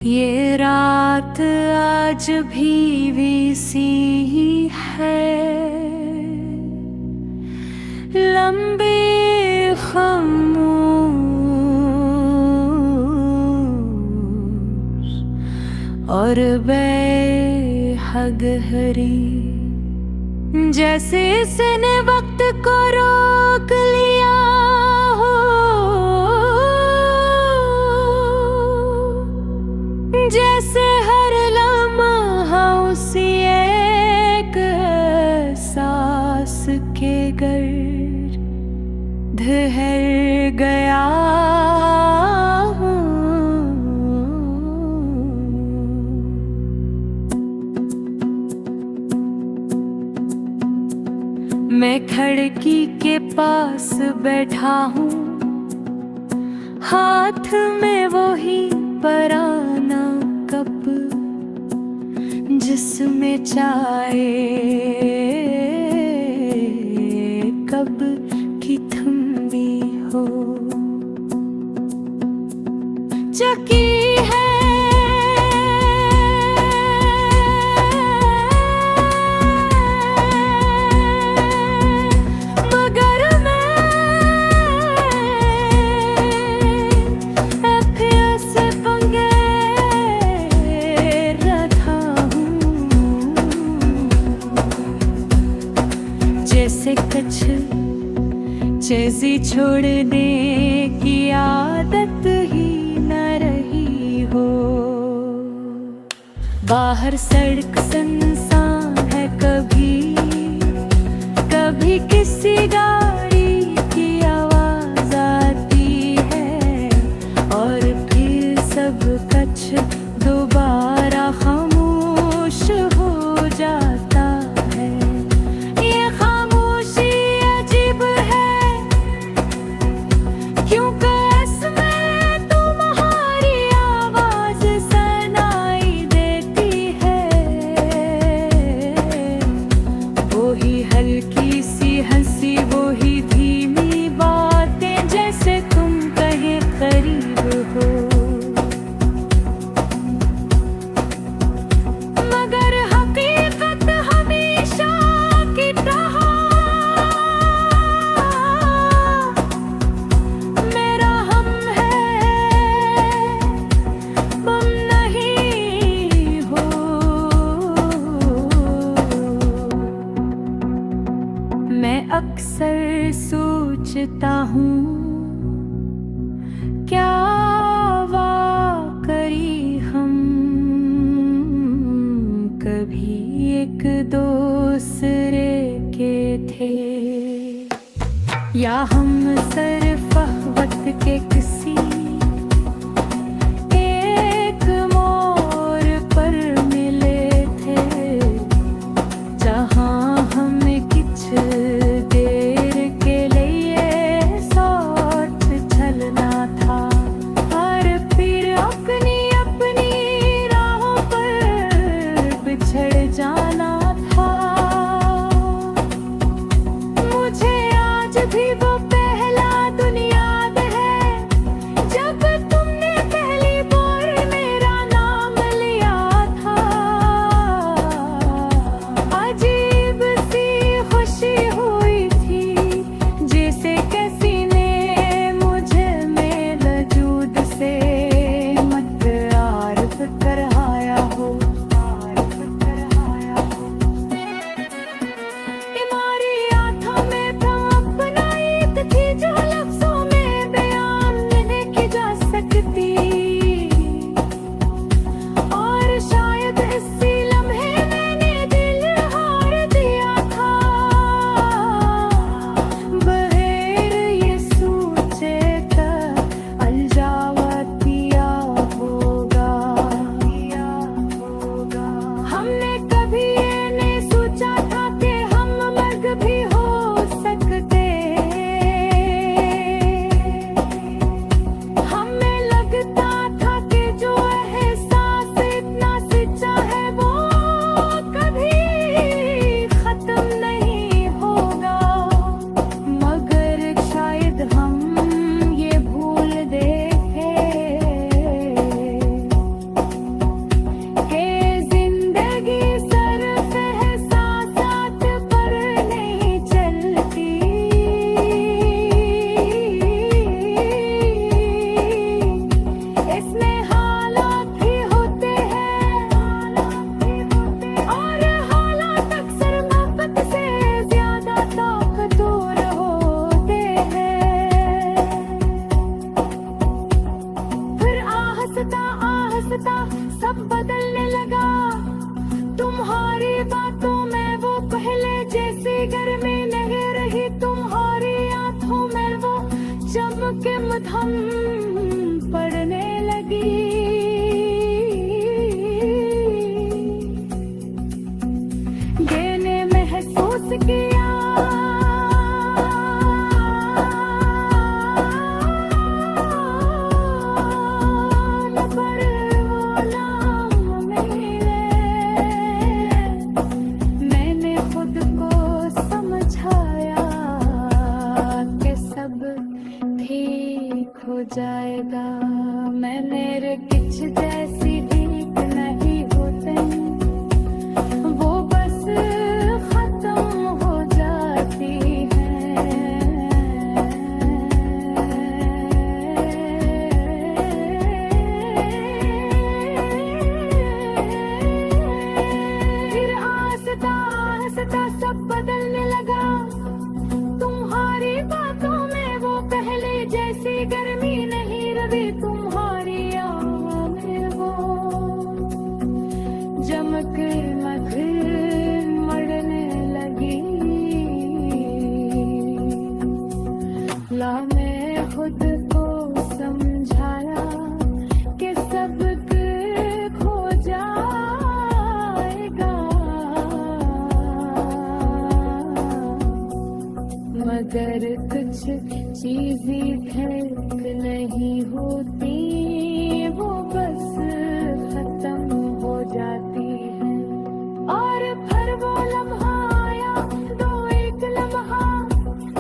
ये रात आज भी वैसी ही है, लंबी खामोश और बेहद हरी, जैसे इसने वक्त को रोक लिया हो, जैसे हर लम्हा उसी एक सांस के गर्द ठहर गया हूँ। मैं खिड़की के पास बैठा हूँ, हाथ में वही पुराना कप जिसमें चाय कब की थमी हो चकी है। मगर मैं एफएस पंगे रखा हूँ, जैसे कछ चेज़ी छोड़ने की आदत ही न रही हो। बाहर सड़क सुनसान है, कभी कभी किसी गाड़ी की आवाज आती है, और फिर सब कुछ दोबारा खामोश हो जाता है। ये खामोशी अजीब है, क्योंकि इसमें तुम्हारी आवाज सुनाई देती है। वही हल्की सी हंसी, वही धीमी बातें, जैसे तुम कहीं करीब हो। मगर हकीकत हमेशा की तरह मेरा हम है, तुम नहीं हो। मैं अक्सर सोचता हूँ, क्या वाकई हम कभी एक दूसरे के थे, या हम सिर्फ वक्त के किसी एक मोड़ पर मिले थे, जहाँ हमें कुछ देर के लिए साथ चलना था, और फिर अपनी अपनी राहों पर बिछड़ जाना था। मुझे आज भी वो पहला दिन याद है, रास्ता सब बदलने लगा। तुम्हारी बातों में वो पहले जैसी गर्मी नहीं रही, तुम्हारी आंखों में वो चमक मधम पड़ने लगी। मैंने महसूस किया हो जाएगा। मैंने रे किच जैसी भीख नहीं होते, वो बस खत्म हो जाती है। फिर आस्ता आस्ता सब बदलने लगा। तुम्हारी बातों में वो पहले जैसी गर्मी नहीं रही, तुम्हारी आँखों में वो चमक मढ़ने लगी। ला मैं खुद को समझाया कि सब खो जाएगा, मगर कुछ चीजें ठीक नहीं होती, वो बस खत्म हो जाती है। और फिर वो लम्हा आया, दो एक लम्हा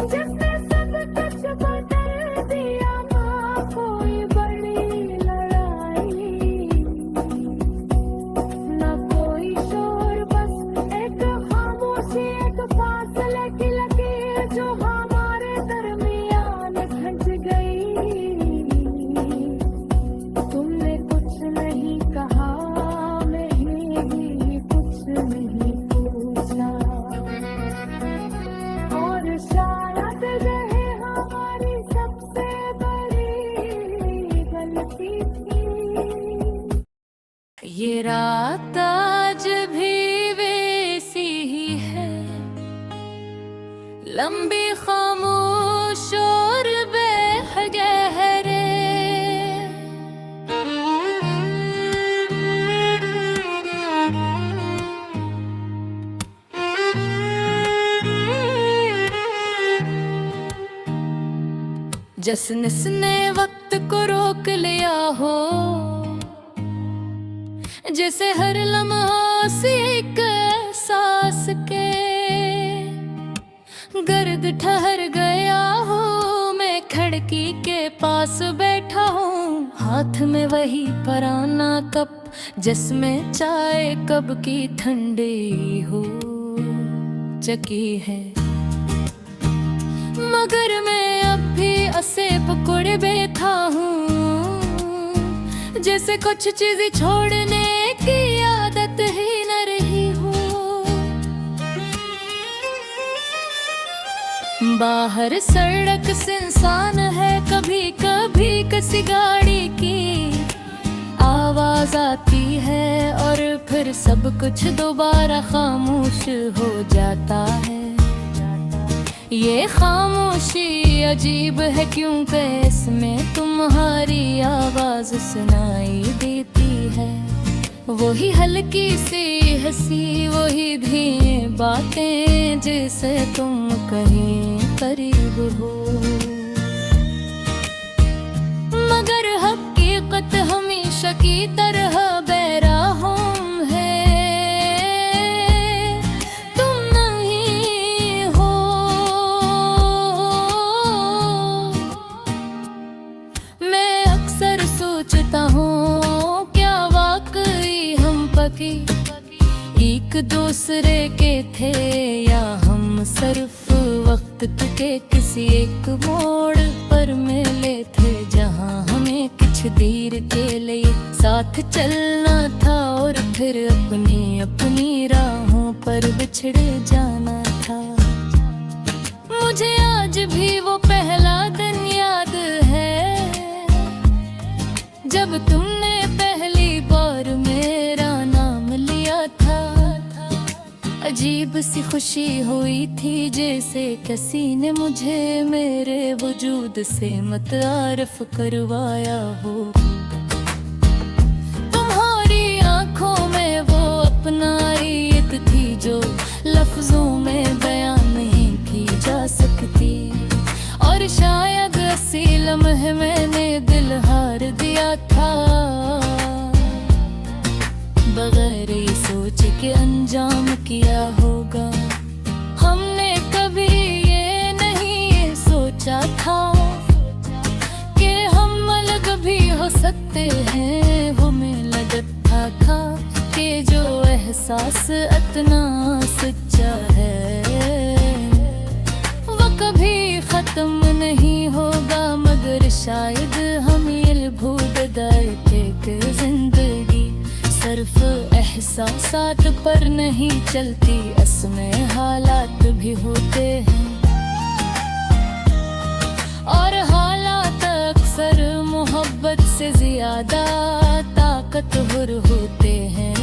जिसने सब कुछ बदल दिया। माँ कोई बड़ी लड़ाई, न कोई शोर, बस एक खामोशी, एक फासले की लकीर जो हमारे दरमियान खंच गई। तुमने कुछ नहीं कहा, मैंने भी कुछ नहीं पूछा, और शायद रहे हमारी सबसे बड़ी गलती थी। ये रात आज भी वैसी ही है, लंबी खामोश और बेगहरे। जिसने वक्त को रोक लिया हो, जैसे हर लम्हा से एक सांस के गर्द ठहर गया हो। मैं खिड़की के पास बैठा हूँ, हाथ में वही पुराना कप जिसमें चाय कब की ठंडी हो चकी है। मगर मैं अब भी ऐसे पकड़े बैठा हूँ, जैसे कुछ चीजें छोड़ने की आदत ही न रही हो। बाहर सड़क सुनसान है, कभी कभी किसी गाड़ी की आवाज आती है, और फिर सब कुछ दोबारा खामोश हो जाता है। ये खामोशी अजीब है क्योंकि इसमें तुम्हारी आवाज सुनाई देती है। वही हल्की सी हंसी, वही धीमी बातें जिसे तुम कहीं करीब हो, मगर हकीकत हमेशा की तरह बेरहम है। तुम नहीं हो, मैं अक्सर सोचता हूँ क्या वाकई हम पकी एक दूसरे के थे, या हम सिर्फ वक्त के किसी एक मोड़ पर मिले थे, जहाँ हमें कुछ देर के लिए साथ चलना था और फिर अपनी अपनी राहों पर बिछड़ जाना था। मुझे आज भी वो पहला दिन याद है जब तुमने पहली अजीब सी खुशी हुई थी जैसे किसी ने मुझे मेरे वजूद से मुतारिफ करवाया हो। तुम्हारी आंखों में वो अपनाइत थी जो लफ्जों में बयान नहीं की जा सकती। और शायद इसी लम्हे मैंने दिल हार दिया था, बगैर ये सोच के अंजाम किया होगा। हमने कभी ये नहीं सोचा था कि हम अलग भी हो सकते हैं। वो में लगता था कि जो एहसास इतना सच्चा है वो कभी खत्म नहीं होगा। मगर शायद हम ये भूल गए कि जिंदगी सिर्फ एहसासात पर नहीं चलती, इसमें हालात भी होते हैं। और हालात अक्सर मोहब्बत से ज्यादा ताकतवर होते हैं।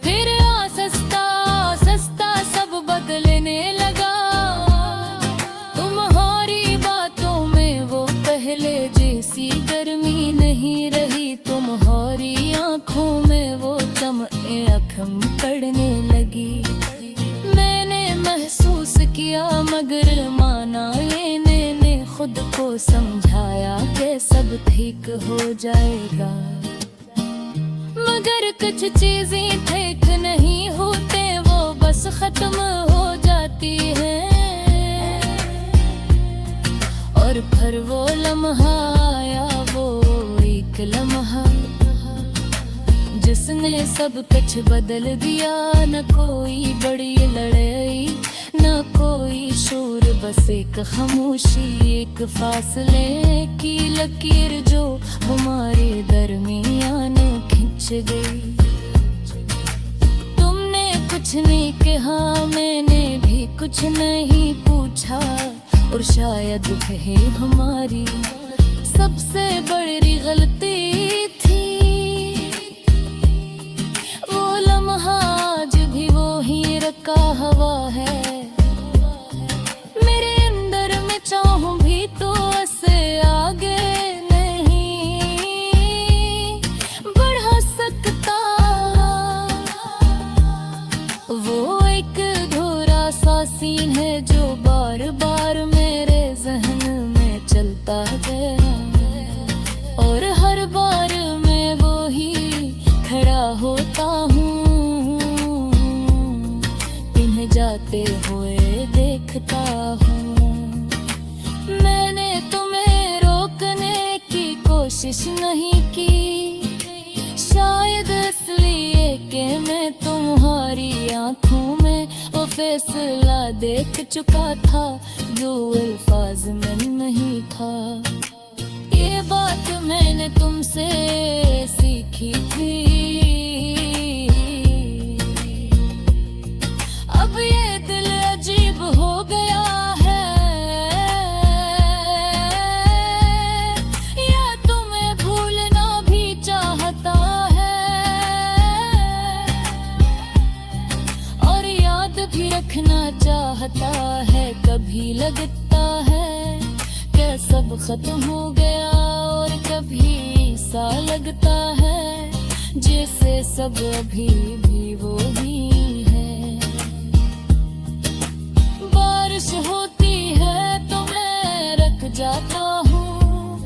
फिर आहिस्ता आहिस्ता सब बदलने लगा। तुम्हारी बातों में वो पहले जैसी गर्मी नहीं रही। तुम्हारी आंखों में वो चमक पड़ने लगी। मैंने महसूस किया मगर माना ये मैंने खुद को समझाया कि सब ठीक हो जाएगा। मगर कुछ चीजें ठीक नहीं होते, वो बस खत्म हो जाती हैं। और फिर वो लम्हा आया, वो एक लम्हा जिसने सब कुछ बदल दिया। न कोई बड़ी लड़ाई न कोई शोर, बस एक खामोशी, एक फासले की लकीर जो हमारे दरमियान खिंच गई। तुमने कुछ नहीं कहा, मैंने भी कुछ नहीं पूछा। और शायद कहे हमारी सबसे बड़ी गलती थी। वो लम्हा आज भी वो ही रखा हवा है। मेरे अंदर में चाहूं भी तो उससे आगे नहीं बढ़ा सकता। वो एक अधूरा सा सीन है जो बार बार मेरे जहन में चलता गया। और हर बार मैं वो ही खड़ा होता हूँ, इन्हें जाते हुए देखता हूँ। मैंने तुम्हें रोकने की कोशिश नहीं की, शायद इसलिए कि मैं तुम्हारी आंखों में वो फैसला देख चुका था जो अल्फाज में नहीं था। ये बात मैंने तुमसे सीखी थी। अब ये दिल अजीब हो गया है, या तुम्हें भूलना भी चाहता है। और याद भी रखना चाहता है। कभी लगता है कि सब खत्म हो गया, और कभी सा लगता है जैसे सब अभी भी वो ही है। बारिश होती है तो मैं रख जाता हूँ,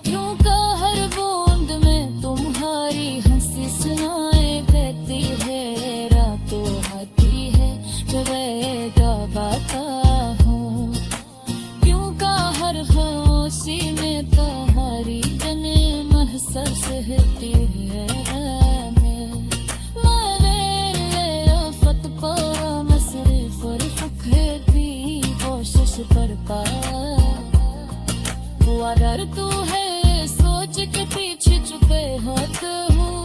क्यों का हर बूंद में तुम्हारी हंसी सुनाए देती है। रातों आती है तो मैं गाता हूँ, क्यों का हर खामोशी में तुम्हारी जने महसूस होती है। पर पा अगर तू है सोच के पीछे छुपे हाथ हूँ।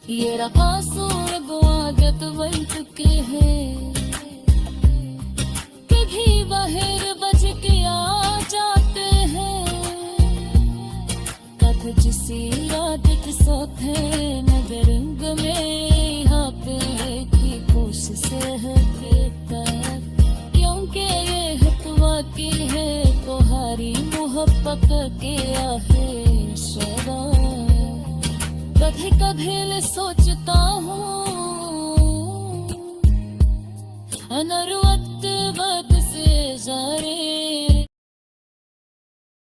ये रकासूर आदत बन चुके हैं, कभी बाहर बज के आ जाते हैं। कथ सी रात के सोते नगरंग में यहाँ पे की कोशिश है देता क्योंकि ये हतवा की है तुम्हारी मोहब्बत के आहे शरा कभी कभी सोचता हूँ अनर वक्त बद से जारे